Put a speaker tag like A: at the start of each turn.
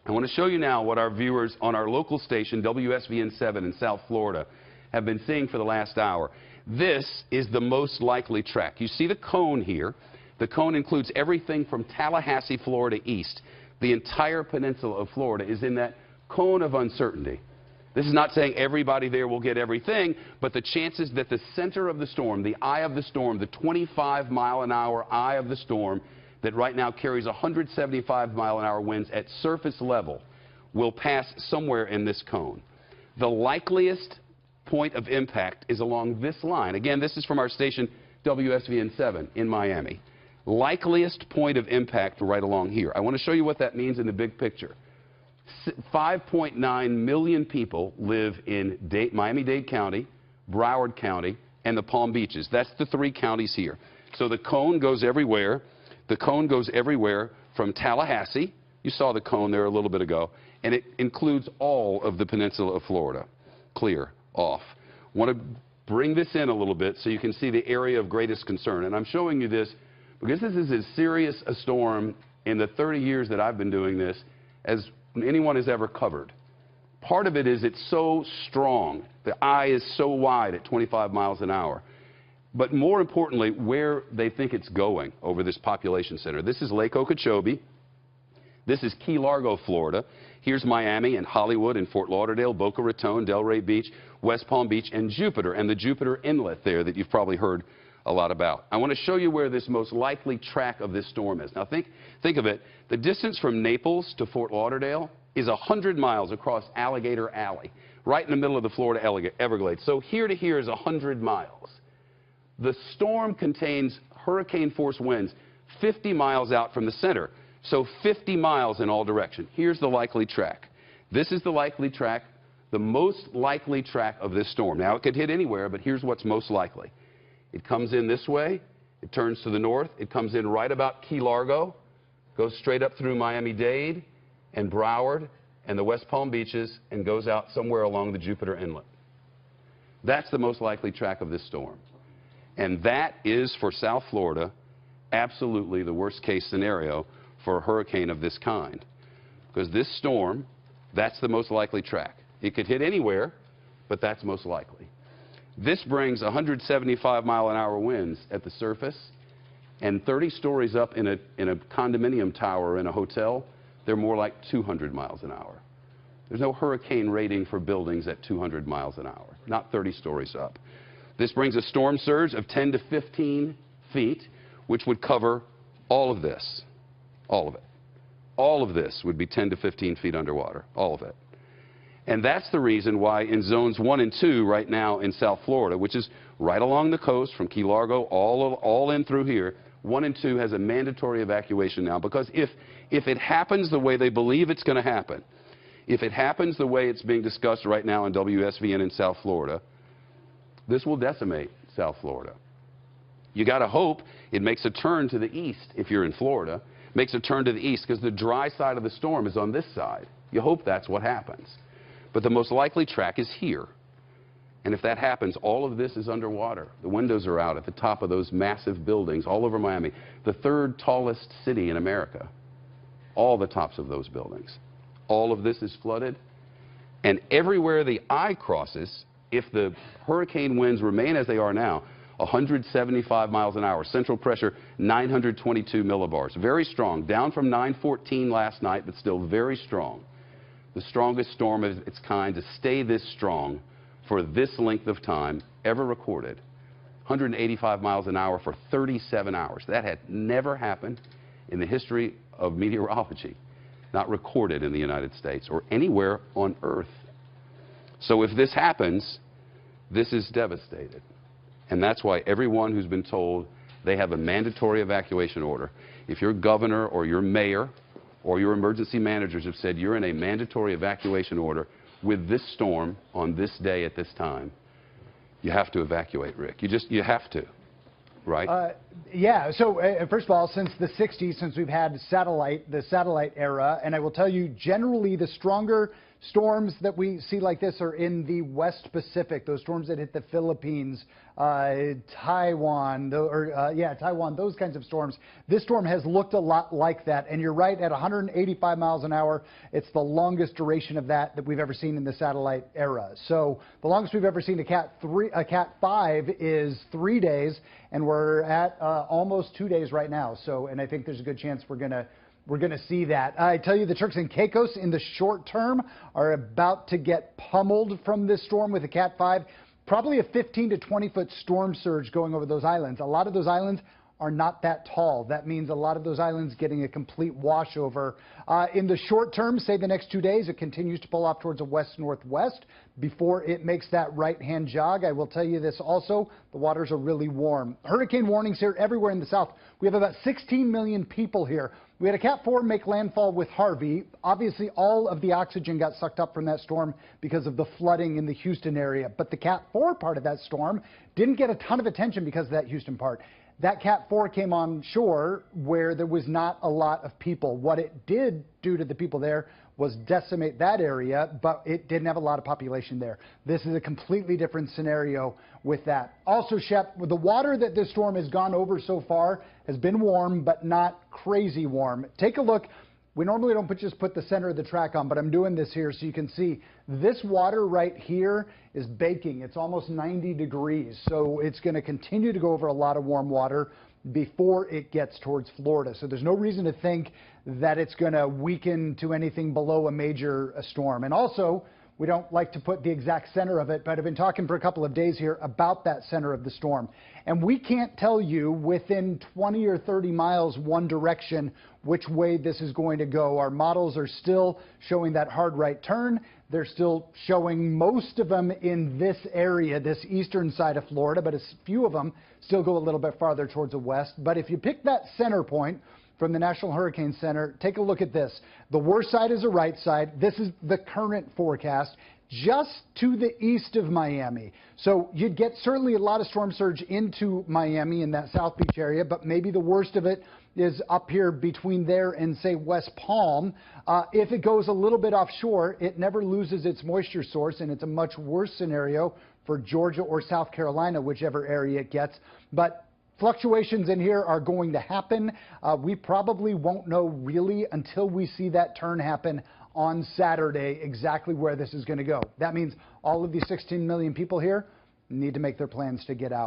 A: I want to show you now what our viewers on our local station, WSVN-7 in South Florida, have been seeing for the last hour. This is the most likely track. You see the cone here. The cone includes everything from Tallahassee, Florida, east. The entire peninsula of Florida is in that cone of uncertainty. This is not saying everybody there will get everything, but the chances that the center of the storm, the eye of the storm, the 25-mile-an-hour eye of the storm that right now carries 175-mile-an-hour winds at surface level will pass somewhere in this cone. The likeliest point of impact is along this line. Again, this is from our station WSVN-7 in Miami. Likeliest point of impact right along here. I want to show you what that means in the big picture. 5.9 million people live in Miami-Dade County, Broward County, and the Palm Beaches. That's the three counties here. So the cone goes everywhere. The cone goes everywhere from Tallahassee. You saw the cone there a little bit ago. And it includes all of the peninsula of Florida. Clear, off. Want to bring this in a little bit so you can see the area of greatest concern. And I'm showing you this because this is as serious a storm in the 30 years that I've been doing this as anyone has ever covered. Part of it is it's so strong. The eye is so wide at 25 miles an hour. But more importantly, where they think it's going over this population center. This is Lake Okeechobee. This is Key Largo, Florida. Here's Miami and Hollywood and Fort Lauderdale, Boca Raton, Delray Beach, West Palm Beach, and Jupiter, and the Jupiter Inlet there that you've probably heard a lot about. I want to show you where this most likely track of this storm is. Now think of it. The distance from Naples to Fort Lauderdale is 100 miles across Alligator Alley, right in the middle of the Florida Everglades. So here to here is 100 miles. The storm contains hurricane-force winds 50 miles out from the center, so 50 miles in all directions. Here's the likely track. This is the likely track, the most likely track of this storm. Now, it could hit anywhere, but here's what's most likely. It comes in this way. It turns to the north. It comes in right about Key Largo, goes straight up through Miami-Dade and Broward and the West Palm Beaches, and goes out somewhere along the Jupiter Inlet. That's the most likely track of this storm. And that is, for South Florida, absolutely the worst-case scenario for a hurricane of this kind. Because this storm, that's the most likely track. It could hit anywhere, but that's most likely. This brings 175-mile-an-hour winds at the surface, and 30 stories up in a condominium tower in a hotel, they're more like 200 miles an hour. There's no hurricane rating for buildings at 200 miles an hour, not 30 stories up. This brings a storm surge of 10 to 15 feet, which would cover all of this, all of it. All of this would be 10 to 15 feet underwater, all of it. And that's the reason why in zones 1 and 2 right now in South Florida, which is right along the coast from Key Largo all in through here, 1 and 2 has a mandatory evacuation now. Because if it happens the way they believe it's going to happen, if it happens the way it's being discussed right now in WSVN in South Florida, this will decimate South Florida. You got to hope it makes a turn to the east if you're in Florida, makes a turn to the east because the dry side of the storm is on this side. You hope that's what happens. But the most likely track is here. And if that happens, all of this is underwater. The windows are out at the top of those massive buildings all over Miami. The third tallest city in America. All the tops of those buildings. All of this is flooded. And everywhere the eye crosses, if the hurricane winds remain as they are now, 175 miles an hour, central pressure 922 millibars. Very strong. Down from 914 last night, but still very strong. The strongest storm of its kind to stay this strong for this length of time ever recorded. 185 miles an hour for 37 hours. That had never happened in the history of meteorology. Not recorded in the United States or anywhere on Earth. So if this happens, this is devastated. And that's why everyone who's been told they have a mandatory evacuation order, if your governor or your mayor or your emergency managers have said you're in a mandatory evacuation order with this storm on this day at this time, you have to evacuate, Rick. You have to, right?
B: Yeah, so first of all, since the 60s, since we've had the satellite era, and I will tell you, generally the stronger storms that we see like this are in the West Pacific, those storms that hit the Philippines, Taiwan, Taiwan, those kinds of storms. This storm has looked a lot like that, and you're right, at 185 miles an hour, it's the longest duration of that we've ever seen in the satellite era. So the longest we've ever seen a Cat 5 is 3 days, and we're at almost 2 days right now. So, and I think there's a good chance we're going to see that. I tell you, the Turks and Caicos in the short term are about to get pummeled from this storm with a Cat 5. Probably a 15 to 20 foot storm surge going over those islands. A lot of those islands are not that tall. That means a lot of those islands getting a complete washover. In the short term, say the next 2 days, it continues to pull off towards the west-northwest before it makes that right-hand jog. I will tell you this also, the waters are really warm. Hurricane warnings here everywhere in the south. We have about 16 million people here. We had a Cat 4 make landfall with Harvey. Obviously, all of the oxygen got sucked up from that storm because of the flooding in the Houston area. But the Cat 4 part of that storm didn't get a ton of attention because of that Houston part. That Cat 4 came on shore where there was not a lot of people. What it did do to the people there was decimate that area, but it didn't have a lot of population there. This is a completely different scenario with that. Also, Shep, the water that this storm has gone over so far has been warm, but not crazy warm. Take a look. We normally don't just put the center of the track on, but I'm doing this here so you can see this water right here is baking. It's almost 90 degrees, so it's going to continue to go over a lot of warm water before it gets towards Florida. So there's no reason to think that it's going to weaken to anything below a major storm. And also, we don't like to put the exact center of it, but I've been talking for a couple of days here about that center of the storm. And we can't tell you within 20 or 30 miles one direction which way this is going to go. Our models are still showing that hard right turn. They're still showing most of them in this area, this eastern side of Florida, but a few of them still go a little bit farther towards the west. But if you pick that center point from the National Hurricane Center, take a look at this. The worst side is the right side. This is the current forecast, just to the east of Miami. So you'd get certainly a lot of storm surge into Miami in that South Beach area, but maybe the worst of it is up here between there and, say, West Palm. If it goes a little bit offshore, it never loses its moisture source, and it's a much worse scenario for Georgia or South Carolina, whichever area it gets. But fluctuations in here are going to happen. We probably won't know really until we see that turn happen on Saturday exactly where this is going to go. That means all of these 16 million people here need to make their plans to get out.